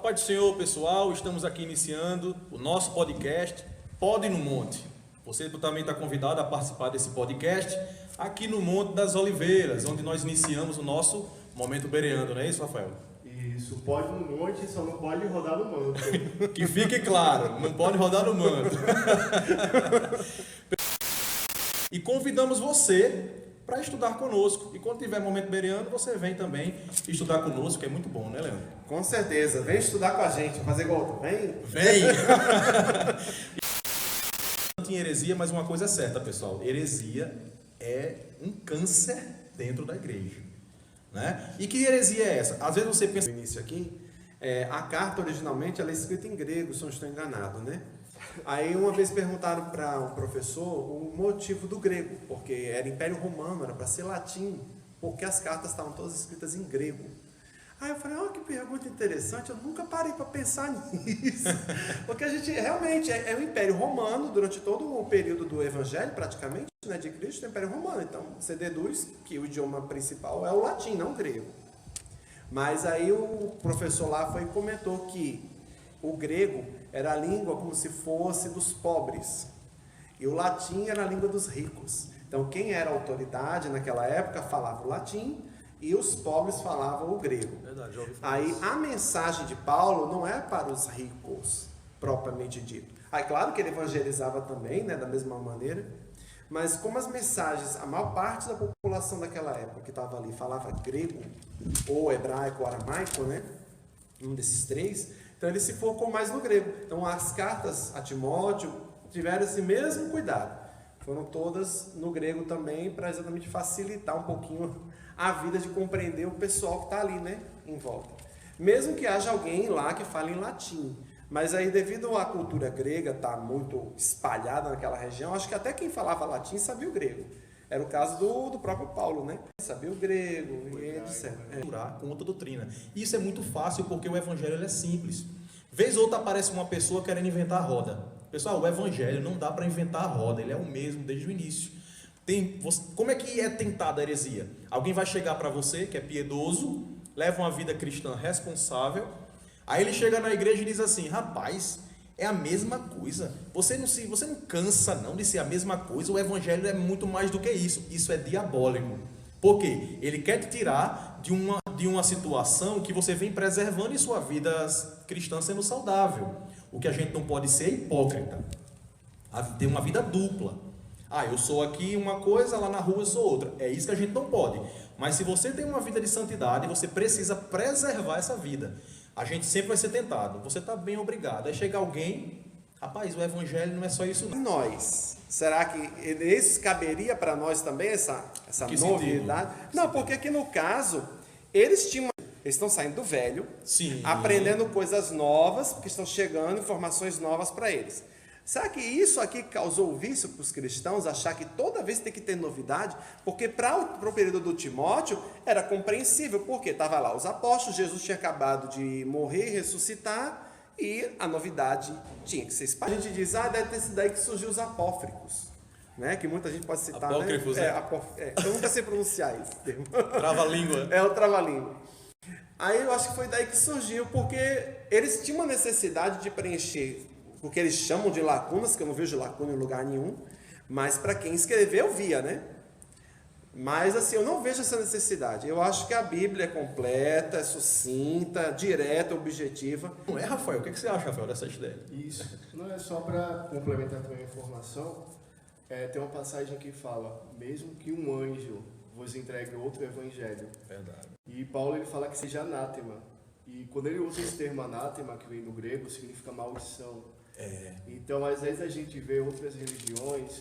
paz do Senhor, pessoal. Estamos aqui iniciando o nosso podcast Pode no Monte. Você também está convidado a participar desse podcast aqui no Monte das Oliveiras, onde nós iniciamos o nosso Momento Bereando, não é isso, Rafael? Isso, pode no monte, só não pode rodar no manto. Que fique claro, não pode rodar no manto. E convidamos você para estudar conosco. E quando tiver Momento Bereando, você vem também estudar conosco, que é muito bom, né, Leandro? Com certeza, vem estudar com a gente, fazer igual, vem. Vem! Em heresia, mas uma coisa é certa, pessoal: heresia é um câncer dentro da igreja, né? E que heresia é essa? Às vezes você pensa No início aqui, a carta originalmente ela é escrita em grego, se eu não estou enganado, né? Aí uma vez perguntaram para um professor o motivo do grego, porque era Império Romano, era para ser latim, porque as cartas estavam todas escritas em grego. Aí eu falei, que pergunta interessante, eu nunca parei para pensar nisso. Porque a gente realmente é o Império Romano, durante todo o período do Evangelho, praticamente, né, de Cristo, é o Império Romano. Então você deduz que o idioma principal é o latim, não o grego. Mas aí o professor lá foi e comentou que o grego era a língua como se fosse dos pobres. E o latim era a língua dos ricos. Então quem era a autoridade naquela época falava o latim, e os pobres falavam o grego. Verdade, já ouvi falar Aí isso. a mensagem de Paulo não é para os ricos, propriamente dito. Aí claro que ele evangelizava também, né, da mesma maneira, mas como as mensagens, a maior parte da população daquela época que estava ali falava grego, ou hebraico, ou aramaico, né, um desses três, então ele se focou mais no grego. Então as cartas a Timóteo tiveram esse mesmo cuidado. Foram todas no grego também, para exatamente facilitar um pouquinho a vida de compreender o pessoal que está ali, né, em volta. Mesmo que haja alguém lá que fale em latim. Mas aí, devido à cultura grega estar muito espalhada naquela região, acho que até quem falava latim sabia o grego. Era o caso do próprio Paulo, né? Sabia o grego e etc. Com outra doutrina. Isso é muito fácil porque o evangelho ele é simples. Vez ou outra aparece uma pessoa querendo inventar a roda. Pessoal, o evangelho não dá para inventar a roda, ele é o mesmo desde o início. Como é que é tentada a heresia? Alguém vai chegar para você, que é piedoso, leva uma vida cristã responsável, aí ele chega na igreja e diz assim: rapaz, é a mesma coisa, você não cansa não de ser a mesma coisa, o evangelho é muito mais do que isso é diabólico. Por quê? Ele quer te tirar de uma situação que você vem preservando em sua vida cristã sendo saudável. O que a gente não pode ser é hipócrita, ter uma vida dupla. Eu sou aqui uma coisa, lá na rua eu sou outra. É isso que a gente não pode. Mas se você tem uma vida de santidade, você precisa preservar essa vida. A gente sempre vai ser tentado. Você está bem obrigado. Aí chega alguém, rapaz, o evangelho não é só isso não. E nós? Será que esse caberia para nós também essa Que novidade? sentido? Não, porque aqui no caso, eles estão saindo do velho, Sim. aprendendo coisas novas, porque estão chegando informações novas para eles. Será que isso aqui causou vício para os cristãos, achar que toda vez tem que ter novidade? Porque para o período do Timóteo era compreensível, porque estava lá os apóstolos, Jesus tinha acabado de morrer e ressuscitar, e a novidade tinha que ser espalhada. A gente diz, deve ter sido daí que surgiu os apócrifos, né? Que muita gente pode citar, Apócrifos, né? né? Eu nunca sei pronunciar esse termo. Trava-língua. É o trava-língua. Aí eu acho que foi daí que surgiu, porque eles tinham uma necessidade de preencher o que eles chamam de lacunas, que eu não vejo lacuna em lugar nenhum, mas para quem escreveu via, né? Mas assim, eu não vejo essa necessidade. Eu acho que a Bíblia é completa, é sucinta, direta, objetiva. Não é, Rafael? O que você acha, Rafael, dessa ideia? Isso. Não é só para complementar também a informação. Tem uma passagem que fala, mesmo que um anjo vos entregue outro evangelho. Verdade. E Paulo ele fala que seja anátema. E quando ele usa esse termo anátema, que vem do grego, significa maldição. Então, às vezes a gente vê outras religiões,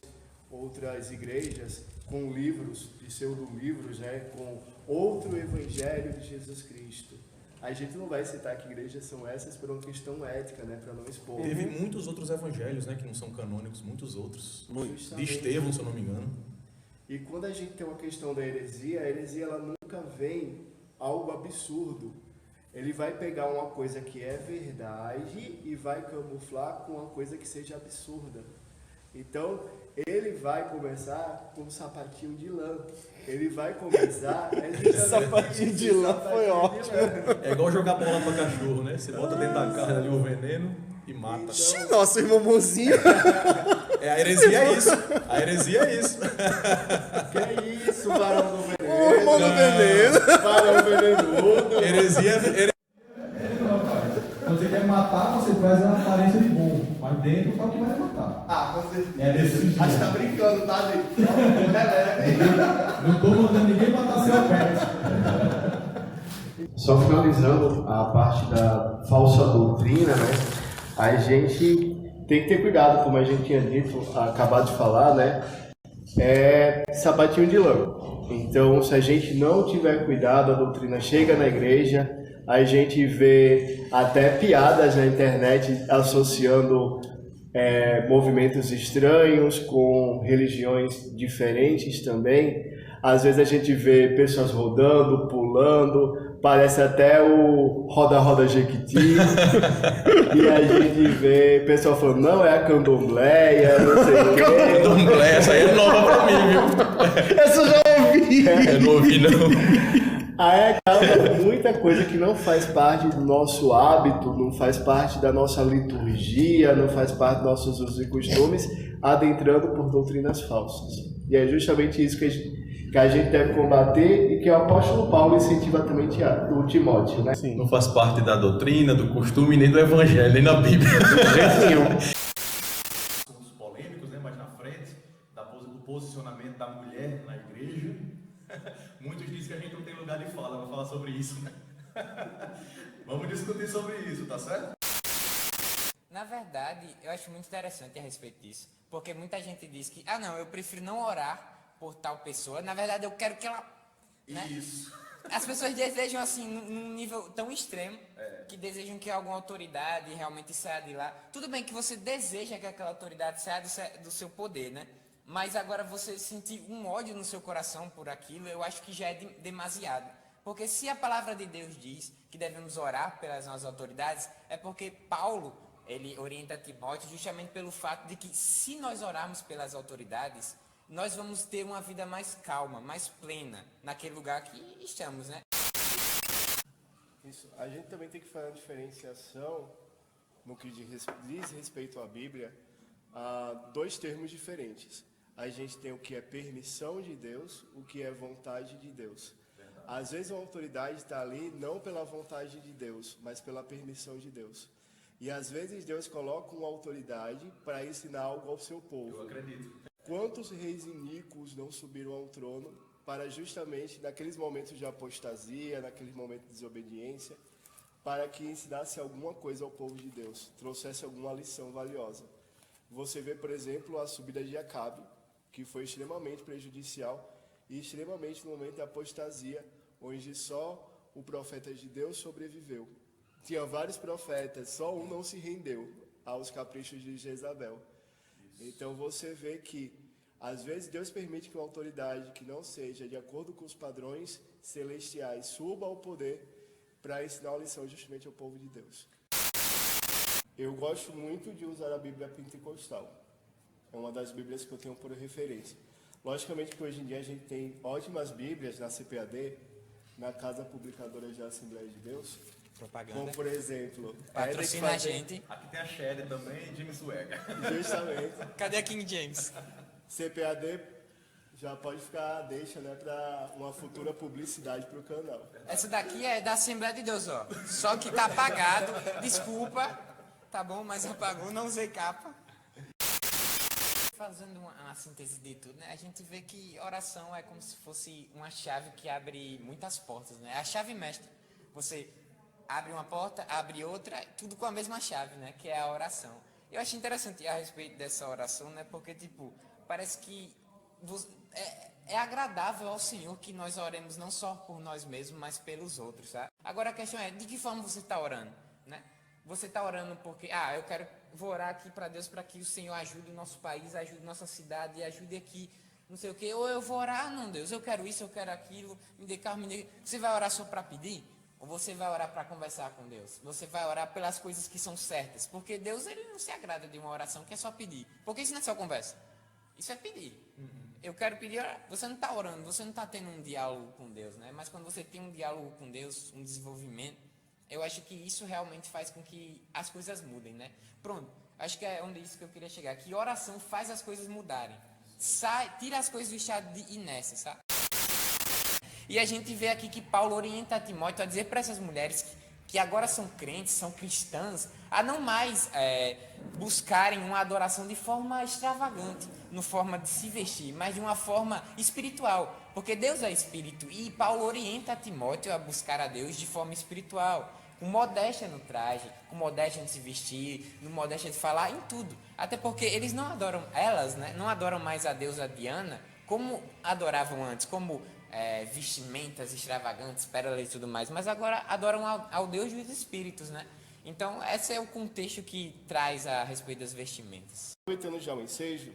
outras igrejas com livros, pseudo-livros, né, com outro evangelho de Jesus Cristo. A gente não vai citar que igrejas são essas por uma questão ética, né, para não expor. Teve muitos outros evangelhos, né, que não são canônicos, muitos outros. De Justamente. Estevão, se eu não me engano. E quando a gente tem uma questão da heresia, a heresia ela nunca vem algo absurdo. Ele vai pegar uma coisa que é verdade e vai camuflar com uma coisa que seja absurda. Então, ele vai começar com um sapatinho de lã. Ele vai começar... Sapatinho de lã foi ótimo. É igual jogar bola pra cachorro, né? Você bota dentro da carne ali o veneno e mata. Nossa, irmão mozinho. A heresia é isso. A heresia é isso. Que é isso, Barão do Veneno? O irmão do veneno. Barão Venenudo. Heresia Quando você quer matar, você traz a aparência de bom, mas dentro só que vai matar. Ah, com certeza. É desse jeito. Acho que tá brincando, tá, gente? Não tô mandando ninguém matar seu pé. Só finalizando a parte da falsa doutrina, né? A gente tem que ter cuidado, como a gente tinha dito, acabado de falar, né? É sapatinho de lã. Então, se a gente não tiver cuidado, a doutrina chega na igreja, a gente vê até piadas na internet associando movimentos estranhos com religiões diferentes também. Às vezes a gente vê pessoas rodando, pulando, parece até o Roda-Roda Jequiti. E a gente vê pessoal falando, não, é a candomblé, não sei o quê. Candomblé, essa aí é nova pra mim, viu? Essa eu já ouvi. Eu não ouvi, não. Aí acaba muita coisa que não faz parte do nosso hábito, não faz parte da nossa liturgia, não faz parte dos nossos usos e costumes, adentrando por doutrinas falsas. E é justamente isso que a gente deve combater e que o apóstolo Paulo incentiva também o Timóteo, né? Sim. Não faz parte da doutrina, do costume, nem do evangelho, nem da Bíblia. Os polêmicos, né? Mais na frente, do posicionamento da mulher na igreja. Muitos dizem que a gente não tem lugar de fala para falar sobre isso, né? Vamos discutir sobre isso, tá certo? Na verdade, eu acho muito interessante a respeito disso, porque muita gente diz que, não, eu prefiro não orar por tal pessoa, na verdade eu quero que ela... Né? Isso. As pessoas desejam assim, num nível tão extremo, que desejam que alguma autoridade realmente saia de lá. Tudo bem que você deseja que aquela autoridade saia do seu poder, né? Mas agora você sentir um ódio no seu coração por aquilo, eu acho que já é demasiado. Porque se a palavra de Deus diz que devemos orar pelas nossas autoridades, é porque Paulo, ele orienta Timóteo justamente pelo fato de que se nós orarmos pelas autoridades, nós vamos ter uma vida mais calma, mais plena, naquele lugar que estamos, né? Isso. A gente também tem que fazer uma diferenciação no que diz respeito à Bíblia, a dois termos diferentes. A gente tem o que é permissão de Deus, o que é vontade de Deus. Verdade. Às vezes uma autoridade está ali não pela vontade de Deus, mas pela permissão de Deus. E às vezes Deus coloca uma autoridade para ensinar algo ao seu povo. Eu acredito. Quantos reis iníquos não subiram ao trono para justamente naqueles momentos de apostasia, naqueles momentos de desobediência, para que ensinasse alguma coisa ao povo de Deus, trouxesse alguma lição valiosa. Você vê, por exemplo, a subida de Acabe, que foi extremamente prejudicial e extremamente no momento da apostasia, onde só o profeta de Deus sobreviveu. Tinha vários profetas, só um não se rendeu aos caprichos de Jezabel. Então você vê que, às vezes, Deus permite que uma autoridade que não seja de acordo com os padrões celestiais suba ao poder para ensinar uma lição justamente ao povo de Deus. Eu gosto muito de usar a Bíblia Pentecostal. É uma das Bíblias que eu tenho por referência. Logicamente que hoje em dia a gente tem ótimas Bíblias na CPAD, na Casa Publicadora de Assembleia de Deus. Propaganda. Como, por exemplo... Patrocina a gente. Aqui tem a Shed também e James Wega. Justamente. Cadê a King James? CPAD já pode ficar, deixa, né, para uma futura publicidade para o canal. Essa daqui é da Assembleia de Deus, ó. Só que tá apagado. Desculpa. Tá bom, mas apagou, não usei capa. Fazendo uma síntese de tudo, né? A gente vê que oração é como se fosse uma chave que abre muitas portas, né? É a chave mestra. Você abre uma porta, abre outra, tudo com a mesma chave, né? Que é a oração. Eu acho interessante a respeito dessa oração, né? Porque, tipo, parece que é agradável ao Senhor que nós oremos não só por nós mesmos, mas pelos outros, tá? Agora a questão é, de que forma você está orando, né? Você está orando porque, vou orar aqui para Deus para que o Senhor ajude o nosso país, ajude nossa cidade, ajude aqui, não sei o quê. Ou eu vou orar, não, Deus, eu quero isso, eu quero aquilo, me dê carro, me dê... Você vai orar só para pedir? Ou você vai orar para conversar com Deus? Você vai orar pelas coisas que são certas? Porque Deus, ele não se agrada de uma oração que é só pedir. Porque isso não é só conversa. Isso é pedir. Eu quero pedir, você não está orando, você não está tendo um diálogo com Deus, né? Mas quando você tem um diálogo com Deus, um desenvolvimento, eu acho que isso realmente faz com que as coisas mudem, né? Pronto, acho que é onde isso que eu queria chegar, que oração faz as coisas mudarem. Tira as coisas do estado de inércia, sabe? E a gente vê aqui que Paulo orienta a Timóteo a dizer para essas mulheres que agora são crentes, são cristãs, a não mais buscarem uma adoração de forma extravagante, no forma de se vestir, mas de uma forma espiritual, porque Deus é espírito, e Paulo orienta a Timóteo a buscar a Deus de forma espiritual, com modéstia no traje, com modéstia de se vestir, com modéstia de falar, em tudo, até porque eles não adoram, elas, né, não adoram mais a deusa Diana como adoravam antes, como vestimentas extravagantes, pérolas e tudo mais, mas agora adoram ao Deus dos espíritos, né? Então, esse é o contexto que traz a respeito das vestimentas. Aproveitando já o ensejo,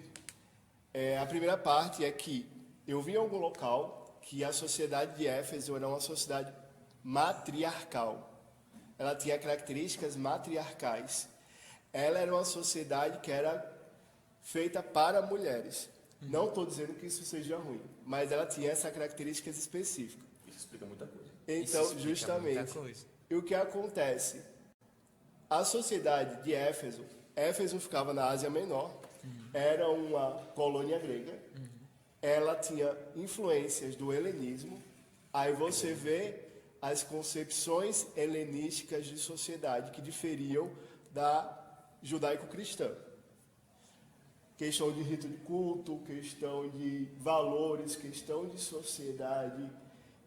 a primeira parte é que eu vi em algum local que a sociedade de Éfeso era uma sociedade matriarcal. Ela tinha características matriarcais. Ela era uma sociedade que era feita para mulheres. Não estou dizendo que isso seja ruim, mas ela tinha essa característica específica. Isso explica muita coisa. Então, justamente, e o que acontece? A sociedade de Éfeso, Éfeso ficava na Ásia Menor, era uma colônia grega, ela tinha influências do helenismo, aí você vê as concepções helenísticas de sociedade que diferiam da judaico-cristã. Questão de rito de culto, questão de valores, questão de sociedade,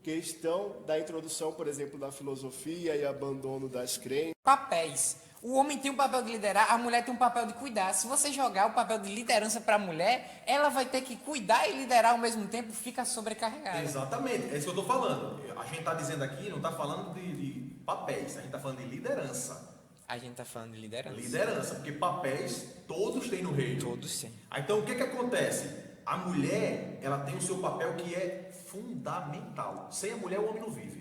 questão da introdução, por exemplo, da filosofia e abandono das crenças. Papéis. O homem tem um papel de liderar, a mulher tem um papel de cuidar. Se você jogar o papel de liderança para a mulher, ela vai ter que cuidar e liderar ao mesmo tempo, fica sobrecarregada. Exatamente, é isso que eu estou falando. A gente está dizendo aqui, não está falando de papéis, a gente está falando de liderança. A gente está falando de liderança. Liderança, porque papéis todos têm no reino. Todos têm. Então o que acontece? A mulher, ela tem o seu papel que é fundamental. Sem a mulher o homem não vive.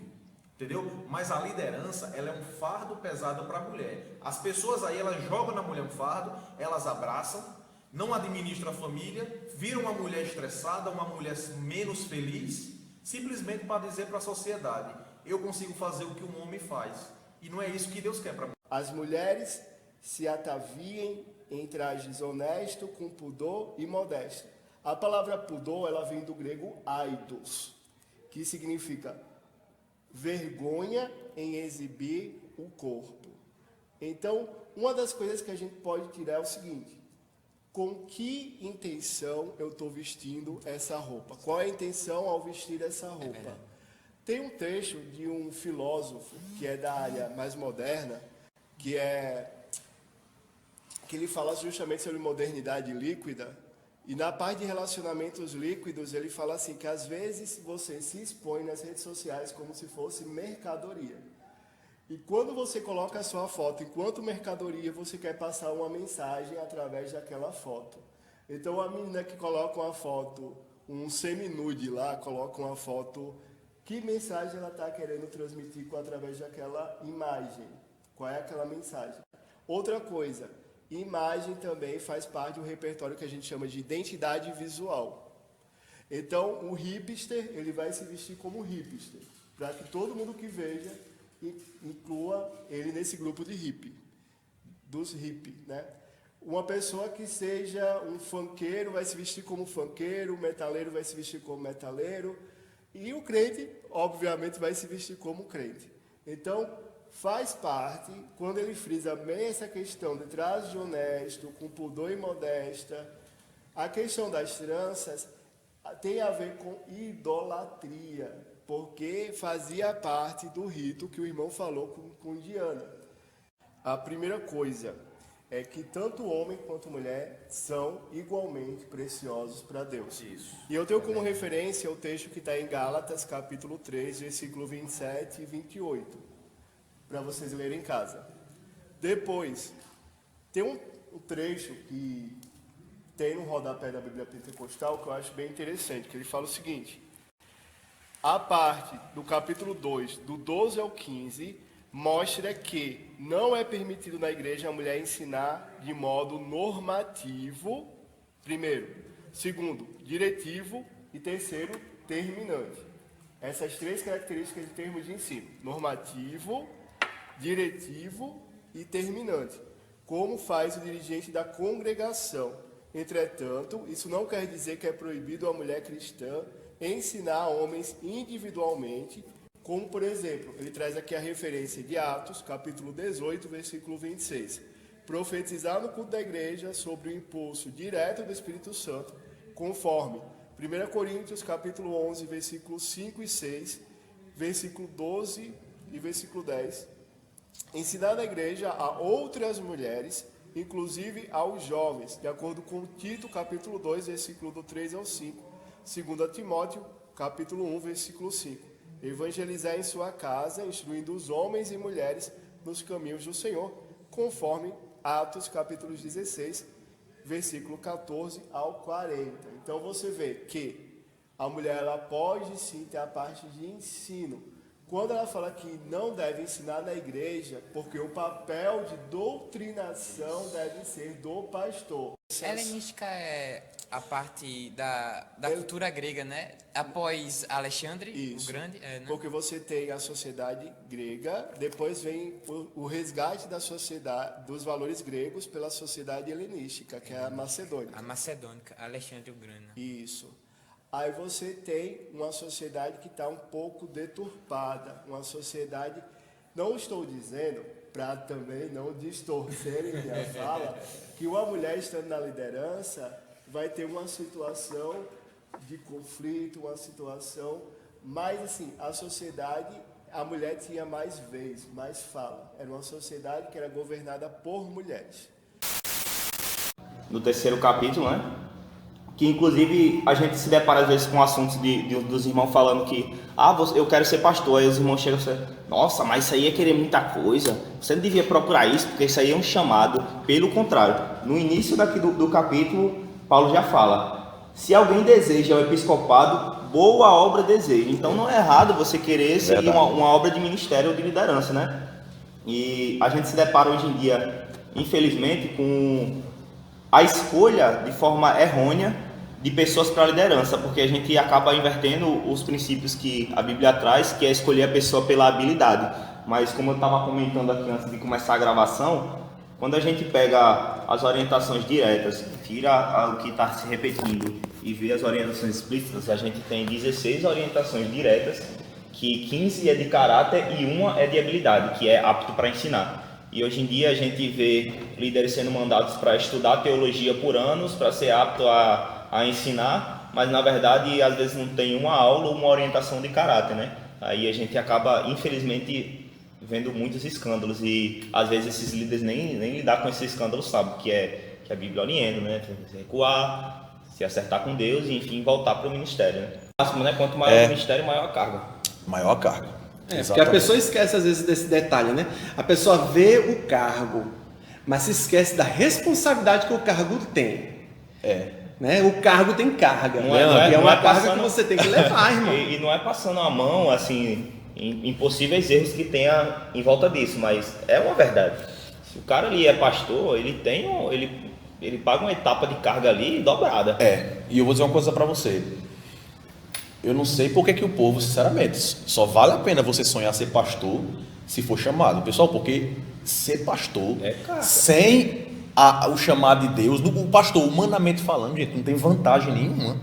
Entendeu? Mas a liderança, ela é um fardo pesado para a mulher. As pessoas aí, elas jogam na mulher um fardo, elas abraçam, não administram a família, viram uma mulher estressada, uma mulher menos feliz, simplesmente para dizer para a sociedade, eu consigo fazer o que um homem faz. E não é isso que Deus quer para mim. As mulheres se ataviem em trajes honestos, com pudor e modéstia. A palavra pudor, ela vem do grego aidos, que significa vergonha em exibir o corpo. Então, uma das coisas que a gente pode tirar é o seguinte: com que intenção eu estou vestindo essa roupa? Qual é a intenção ao vestir essa roupa? Tem um trecho de um filósofo que é da área mais moderna, que ele fala justamente sobre modernidade líquida, e na parte de relacionamentos líquidos ele fala assim, que às vezes você se expõe nas redes sociais como se fosse mercadoria. E quando você coloca a sua foto enquanto mercadoria, você quer passar uma mensagem através daquela foto. Então a menina que coloca uma foto, um semi-nude lá, coloca uma foto, que mensagem ela está querendo transmitir através daquela imagem? Qual é aquela mensagem? Outra coisa, imagem também faz parte do repertório que a gente chama de identidade visual. Então, o hipster, ele vai se vestir como hipster, para que todo mundo que veja inclua ele nesse grupo de hippie, dos hippie, né? Uma pessoa que seja um funkeiro vai se vestir como funkeiro, o metaleiro vai se vestir como metaleiro, e o crente, obviamente, vai se vestir como crente. Então, faz parte, quando ele frisa bem essa questão de traje honesto, com pudor e modesta, a questão das tranças tem a ver com idolatria, porque fazia parte do rito que o irmão falou com Diana. A primeira coisa é que tanto homem quanto mulher são igualmente preciosos para Deus. Isso. E eu tenho como referência o texto que está em Gálatas, capítulo 3, versículo 27 e 28, para vocês lerem em casa. Depois, tem um trecho que tem no rodapé da Bíblia Pentecostal que eu acho bem interessante, que ele fala o seguinte: a parte do capítulo 2, do 12 ao 15, mostra que não é permitido na igreja a mulher ensinar de modo normativo, primeiro, Segundo, diretivo. E terceiro, terminante. Essas 3 características de termos de ensino: normativo, diretivo e terminante. Como faz o dirigente da congregação. Entretanto, isso não quer dizer que é proibido a mulher cristã ensinar a homens individualmente, como, por exemplo, ele traz aqui a referência de Atos, capítulo 18, versículo 26. Profetizar no culto da igreja sobre o impulso direto do Espírito Santo, conforme 1 Coríntios, capítulo 11, versículos 5 e 6, versículo 12 e versículo 10. Ensinar na igreja a outras mulheres, inclusive aos jovens, de acordo com Tito, capítulo 2, versículo do 3 ao 5. 2 Timóteo, capítulo 1, versículo 5. Evangelizar em sua casa, instruindo os homens e mulheres nos caminhos do Senhor, conforme Atos, capítulo 16, versículo 14 ao 40. Então você vê que a mulher ela pode sim ter a parte de ensino. Quando ela fala que não deve ensinar na igreja, porque o papel de doutrinação deve ser do pastor. Helenística é a parte da cultura grega, né? Após Alexandre, Isso. o Grande. Né? Porque você tem a sociedade grega, depois vem o resgate da sociedade, dos valores gregos pela sociedade helenística, que é a macedônica. A macedônica, Alexandre o Grande. Isso. Aí você tem uma sociedade que está um pouco deturpada, uma sociedade, não estou dizendo, para também não distorcerem minha fala, que uma mulher estando na liderança vai ter uma situação de conflito, uma situação, mas assim, a sociedade, a mulher tinha mais vez, mais fala. Era uma sociedade que era governada por mulheres. No terceiro capítulo, né? Que inclusive a gente se depara às vezes com assuntos dos irmãos falando que eu quero ser pastor, aí os irmãos chegam e falam, nossa, mas isso aí é querer muita coisa, você não devia procurar isso, porque isso aí é um chamado. Pelo contrário, no início daqui do capítulo, Paulo já fala, se alguém deseja o episcopado, boa obra deseja. Então não é errado você querer seguir uma obra de ministério ou de liderança, né? E a gente se depara hoje em dia, infelizmente, com a escolha de forma errônea de pessoas para a liderança, porque a gente acaba invertendo os princípios que a Bíblia traz, que é escolher a pessoa pela habilidade. Mas como eu estava comentando aqui antes de começar a gravação, quando a gente pega as orientações diretas, tira o que está se repetindo e vê as orientações explícitas, a gente tem 16 orientações diretas, que 15 é de caráter e uma é de habilidade, que é apto para ensinar. E hoje em dia a gente vê líderes sendo mandados para estudar teologia por anos, para ser apto a ensinar, mas na verdade às vezes não tem uma aula ou uma orientação de caráter, né? Aí a gente acaba, infelizmente, vendo muitos escândalos e às vezes esses líderes nem lidar com esses escândalos sabem que a Bíblia orienta, né? Tem que recuar, se acertar com Deus e enfim voltar para o ministério, né? Né? Quanto maior o ministério, maior a carga. Maior a carga. Porque a pessoa esquece às vezes desse detalhe, né? A pessoa vê o cargo, mas se esquece da responsabilidade que o cargo tem. Né? O cargo tem carga, é uma carga que você tem que levar, irmão. E não é passando a mão, assim, em possíveis erros que tenha em volta disso, mas é uma verdade. Se o cara ali é pastor, ele paga uma etapa de carga ali dobrada. E eu vou dizer uma coisa pra você. Eu não sei por que o povo, sinceramente, só vale a pena você sonhar ser pastor se for chamado. Pessoal, porque ser pastor, sem o chamado de Deus, o pastor, humanamente falando, gente, não tem vantagem nenhuma.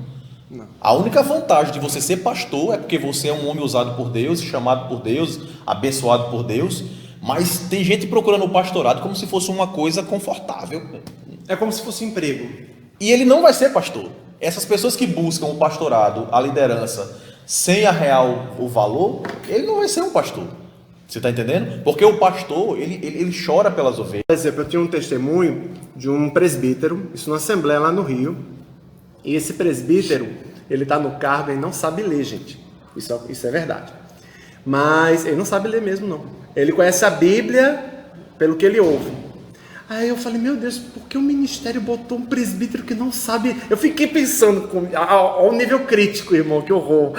Não. A única vantagem de você ser pastor é porque você é um homem usado por Deus, chamado por Deus, abençoado por Deus, mas tem gente procurando o pastorado como se fosse uma coisa confortável. É como se fosse um emprego. E ele não vai ser pastor. Essas pessoas que buscam o pastorado, a liderança, sem o valor, ele não vai ser um pastor. Você está entendendo? Porque o pastor, ele chora pelas ovelhas. Por exemplo, eu tinha um testemunho de um presbítero, isso numa assembleia lá no Rio, e esse presbítero, ele está no cargo e não sabe ler, gente. Isso é verdade. Mas ele não sabe ler mesmo, não. Ele conhece a Bíblia pelo que ele ouve. Aí eu falei, meu Deus, por que o ministério botou um presbítero que não sabe? Eu fiquei pensando ao nível crítico, irmão, que horror.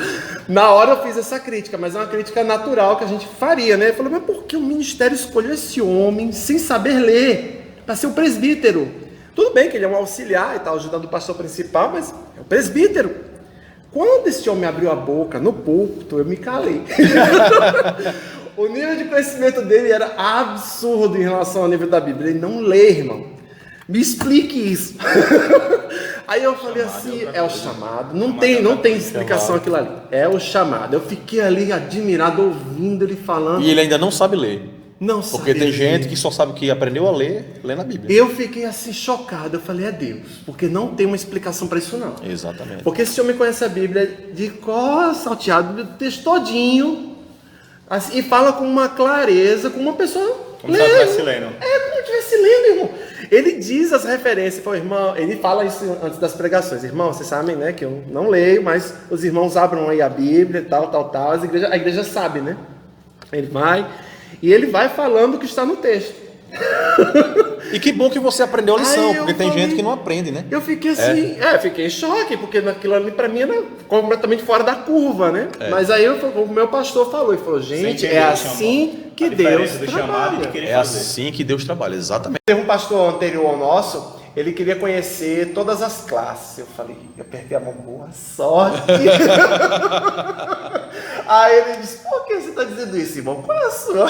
Na hora eu fiz essa crítica, mas é uma crítica natural que a gente faria, né? Eu falei, mas por que o ministério escolheu esse homem sem saber ler para ser o presbítero? Tudo bem que ele é um auxiliar e tal, ajudando o pastor principal, mas é o presbítero. Quando esse homem abriu a boca no púlpito, eu me calei. O nível de conhecimento dele era absurdo em relação ao nível da Bíblia. Ele não lê, irmão. Me explique isso. Aí eu falei assim, é o chamado. Não tem explicação aquilo ali. É o chamado. Eu fiquei ali admirado, ouvindo ele falando. E ele ainda não sabe ler. Não Porque sabe tem ler. gente que só sabe que aprendeu a ler na Bíblia. Eu fiquei assim chocado. Eu falei, é Deus. Porque não tem uma explicação para isso não. Exatamente. Porque esse homem conhece a Bíblia de cor salteado, do texto todinho. Assim, e fala com uma clareza, com uma pessoa Como se ela estivesse lendo. É, como se estivesse lendo, irmão. Ele diz as referências, fala, irmão, ele fala isso antes das pregações. Irmão, vocês sabem, né, que eu não leio, mas os irmãos abram aí a Bíblia, tal. A igreja sabe, né? Ele vai, e ele vai falando o que está no texto. E que bom que você aprendeu a lição, Aí eu porque tem falei- gente que não aprende, né? Eu fiquei assim, fiquei em choque, porque aquilo ali pra mim era completamente fora da curva, né? Mas aí o meu pastor falou, ele falou, gente, entender é o assim que A diferença Deus do chamado e trabalha. de querer É fazer. assim que Deus trabalha, exatamente. Teve um pastor anterior ao nosso, ele queria conhecer todas as classes. Eu falei, eu apertei a mão, boa sorte. Aí ele disse, por que você está dizendo isso, irmão? Qual é a sua?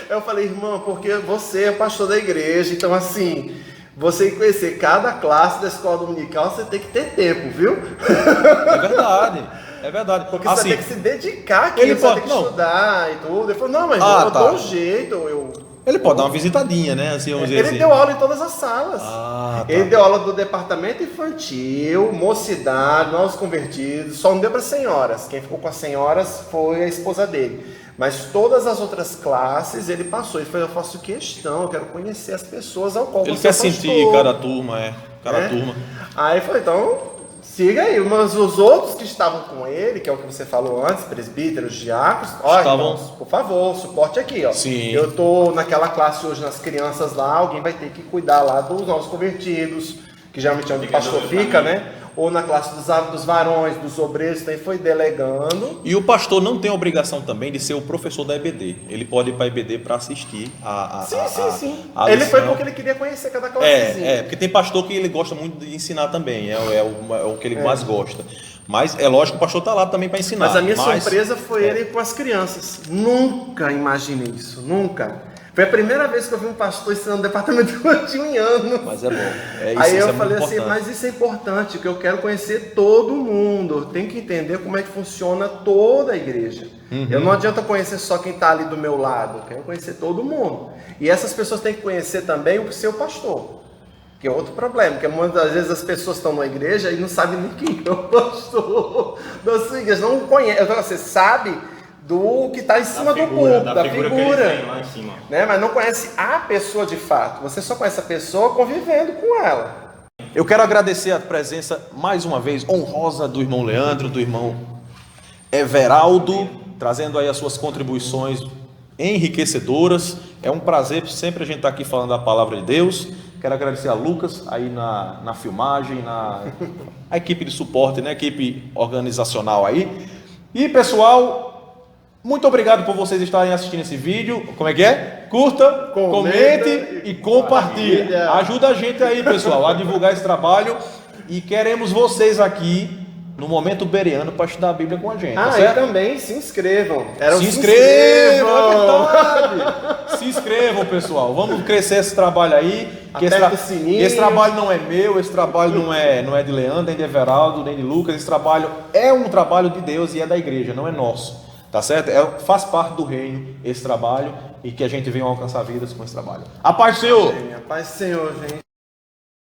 Eu falei, irmão, porque você é pastor da igreja, então assim, você conhecer cada classe da escola dominical, você tem que ter tempo, viu? É verdade, é verdade. Porque você Assim, tem que se dedicar aqui, ele você pode- tem que não. estudar e tudo. Ele falou, não, mas Ah, eu tá. dou um jeito, ele pode dar uma visitadinha, né? Assim, vamos dizer Ele assim. deu aula em todas as salas. Ah, tá. Ele deu aula do departamento infantil, mocidade, novos convertidos. Só não deu para senhoras. Quem ficou com as senhoras foi a esposa dele. Mas todas as outras classes ele passou. Ele falou, eu faço questão, eu quero conhecer as pessoas ao qual Ele você quer é pastor. sentir cada turma, cada Né? turma. Aí foi, então, siga aí. Mas os outros que estavam com ele, que é o que você falou antes, presbíteros, diáconos, ó, Estavam- irmãos, por favor, suporte aqui, ó. Sim. Eu tô naquela classe hoje nas crianças lá, alguém vai ter que cuidar lá dos novos convertidos, que geralmente é onde o pastor fica, né? Ou na classe dos varões, dos obreiros, então ele foi delegando. E o pastor não tem a obrigação também de ser o professor da EBD. Ele pode ir para a EBD para assistir a Sim. a Ele foi lição. porque ele queria conhecer cada classezinha. Porque tem pastor que ele gosta muito de ensinar também, é o que ele mais gosta. Mas é lógico que o pastor está lá também para ensinar. Mas a minha surpresa foi ele com as crianças. Nunca imaginei isso, nunca. Foi a primeira vez que eu vi um pastor ensinando departamento infantil em anos. Mas é bom. É isso, Aí isso eu é muito falei assim, importante. mas isso é importante, porque eu quero conhecer todo mundo. Eu tenho que entender como é que funciona toda a igreja. Eu não adianta conhecer só quem está ali do meu lado, eu quero conhecer todo mundo. E essas pessoas têm que conhecer também o seu pastor. Que é outro problema, porque muitas vezes as pessoas estão na igreja e não sabem nem quem é o pastor da sua igreja. Não conhece, então, você sabe do que está em cima do púlpito, da figura que figura. ele tem lá em cima. Né? Mas não conhece a pessoa de fato. Você só conhece a pessoa convivendo com ela. Eu quero agradecer a presença, mais uma vez, honrosa do irmão Leandro, do irmão Everaldo, trazendo aí as suas contribuições enriquecedoras. É um prazer sempre a gente estar aqui falando da palavra de Deus. Quero agradecer a Lucas aí na filmagem, a equipe de suporte, né? A equipe organizacional aí. E pessoal, muito obrigado por vocês estarem assistindo esse vídeo. Como é que é? Curta, comente e compartilhe. Ajuda a gente aí, pessoal, a divulgar esse trabalho. E queremos vocês aqui no Momento Bereano para estudar a Bíblia com a gente. Tá E certo? também se inscrevam. Se inscrevam, é verdade. Se inscrevam, pessoal. Vamos crescer esse trabalho aí. Que Aperta o sininho. esse trabalho não é meu, esse trabalho não é de Leandro, nem de Everaldo, nem de Lucas. Esse trabalho é um trabalho de Deus e é da igreja, não é nosso. Tá certo? Faz parte do reino esse trabalho e que a gente venha alcançar vidas com esse trabalho. A paz do Senhor! A paz do Senhor, gente.